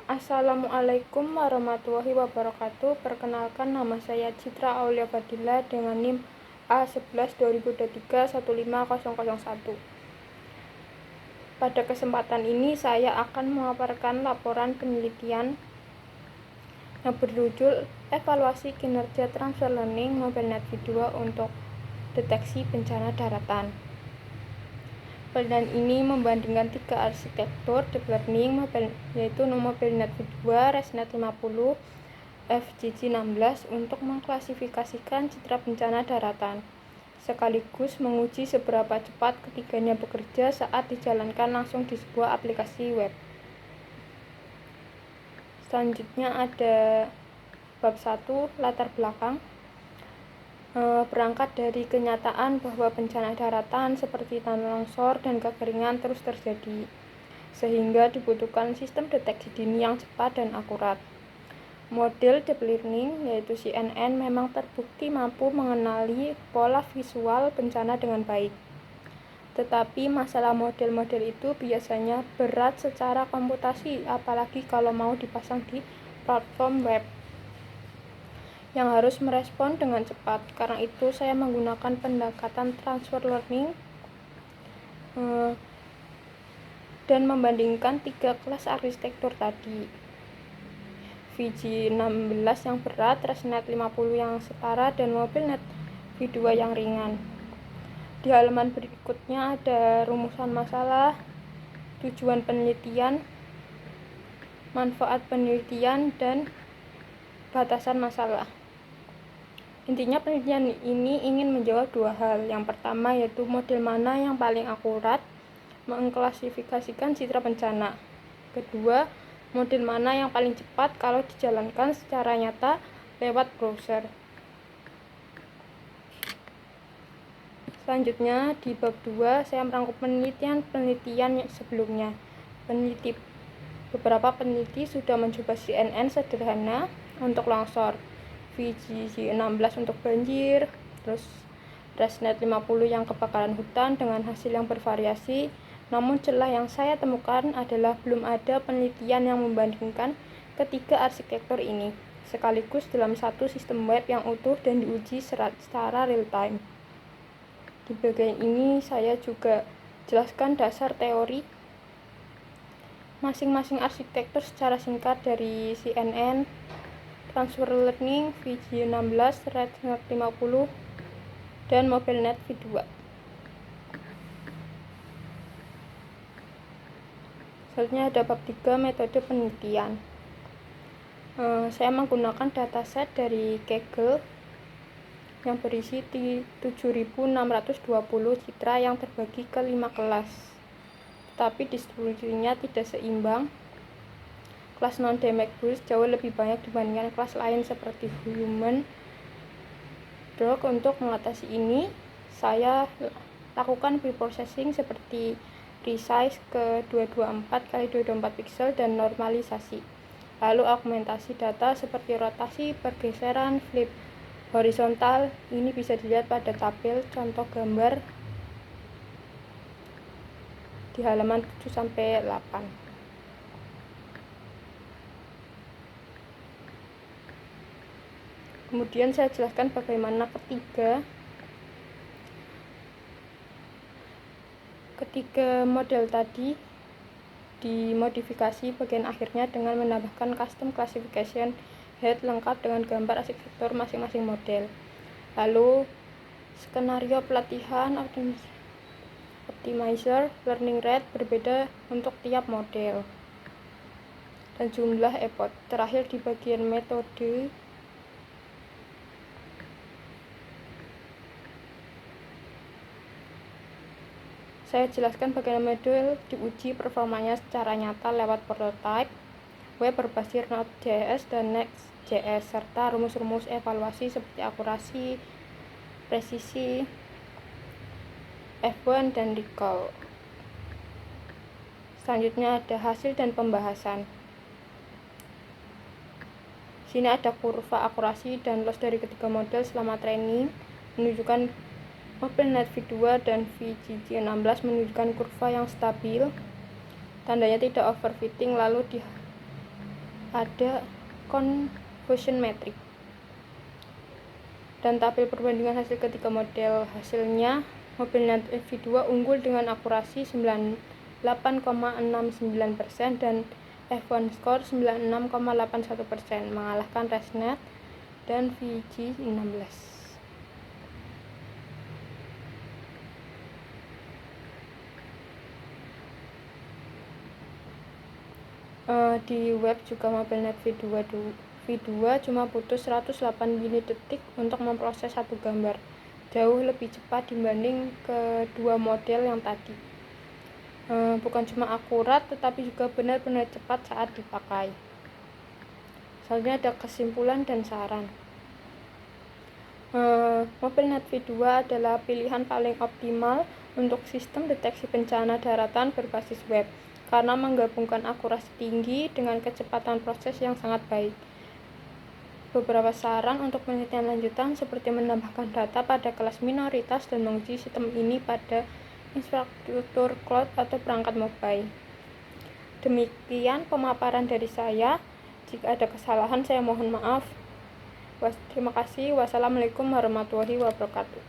Assalamualaikum warahmatullahi wabarakatuh. Perkenalkan, nama saya Citra Aulia Fadila dengan NIM A11-2023-15001. Pada kesempatan ini saya akan memaparkan laporan penelitian yang berjudul Evaluasi Kinerja Transfer Learning MobileNet V2 untuk Deteksi Bencana Daratan. Penelitian ini membandingkan 3 arsitektur deep learning yaitu MobileNet V2, ResNet 50, FGG16 untuk mengklasifikasikan citra bencana daratan, sekaligus menguji seberapa cepat ketiganya bekerja saat dijalankan langsung di sebuah aplikasi web. Selanjutnya ada bab 1, latar belakang. Berangkat dari kenyataan bahwa bencana daratan seperti tanah longsor dan kekeringan terus terjadi, sehingga dibutuhkan sistem deteksi dini yang cepat dan akurat. Model deep learning yaitu CNN memang terbukti mampu mengenali pola visual bencana dengan baik. Tetapi masalah model-model itu biasanya berat secara komputasi, apalagi kalau mau dipasang di platform web yang harus merespon dengan cepat. Karena itu saya menggunakan pendekatan transfer learning dan membandingkan 3 kelas arsitektur tadi. VG16 yang berat, ResNet 50 yang setara, dan MobileNet V2 yang ringan. Di halaman berikutnya ada rumusan masalah, tujuan penelitian, manfaat penelitian, dan batasan masalah. Intinya penelitian ini ingin menjawab 2 hal. Yang pertama yaitu model mana yang paling akurat mengklasifikasikan citra bencana. Kedua, model mana yang paling cepat kalau dijalankan secara nyata lewat browser. Selanjutnya di bab 2 saya merangkum penelitian sebelumnya. Beberapa peneliti sudah mencoba CNN sederhana untuk longsor, VG16 untuk banjir, terus ResNet 50 yang kebakaran hutan dengan hasil yang bervariasi. Namun celah yang saya temukan adalah belum ada penelitian yang membandingkan ketiga arsitektur ini sekaligus dalam satu sistem web yang utuh dan diuji secara real time. Di bagian ini saya juga jelaskan dasar teori masing-masing arsitektur secara singkat dari CNN, Transfer Learning, VG16, ResNet 50, dan MobileNet V2. Selanjutnya ada bab 3, metode penelitian. Saya menggunakan dataset dari Kaggle yang berisi 7.620 citra yang terbagi ke 5 kelas, tetapi distribusinya tidak seimbang. Kelas non-dynamic boost jauh lebih banyak dibandingkan kelas lain seperti human dog. Untuk mengatasi ini, saya lakukan preprocessing seperti resize ke 224x224 pixel dan normalisasi. Lalu augmentasi data seperti rotasi, pergeseran, flip horizontal. Ini bisa dilihat pada tabel contoh gambar di halaman 7-8. Kemudian saya jelaskan bagaimana ketiga model tadi dimodifikasi bagian akhirnya dengan menambahkan custom classification head lengkap dengan gambar arsitektur masing-masing model. Lalu skenario pelatihan optimizer learning rate berbeda untuk tiap model, dan jumlah effort. Terakhir di bagian metode saya jelaskan bagaimana model diuji performanya secara nyata lewat prototype web berbasis Node.js dan Next.js, serta rumus-rumus evaluasi seperti akurasi, presisi, F1, dan recall. Selanjutnya ada hasil dan pembahasan. Sini ada kurva akurasi dan loss dari ketiga model selama training, menunjukkan MobileNet V2 dan VGG16 menunjukkan kurva yang stabil, tandanya tidak overfitting. Lalu di ada confusion matrix. Dan tabel perbandingan hasil ketiga model. Hasilnya, Mobilnet EV2 unggul dengan akurasi 98,69% dan F1 score 96,81%, mengalahkan ResNet dan VG16. Di web juga Mobilnet V2 cuma butuh 108 milidetik untuk memproses satu gambar, jauh lebih cepat dibanding kedua model yang tadi. Bukan cuma akurat, tetapi juga benar-benar cepat saat dipakai. Selanjutnya ada kesimpulan dan saran. Mobilnet V2 adalah pilihan paling optimal untuk sistem deteksi bencana daratan berbasis web, karena menggabungkan akurasi tinggi dengan kecepatan proses yang sangat baik. Beberapa saran untuk penelitian lanjutan seperti menambahkan data pada kelas minoritas dan menguji sistem ini pada infrastruktur cloud atau perangkat mobile. Demikian pemaparan dari saya. Jika ada kesalahan saya mohon maaf. Terima kasih. Wassalamualaikum warahmatullahi wabarakatuh.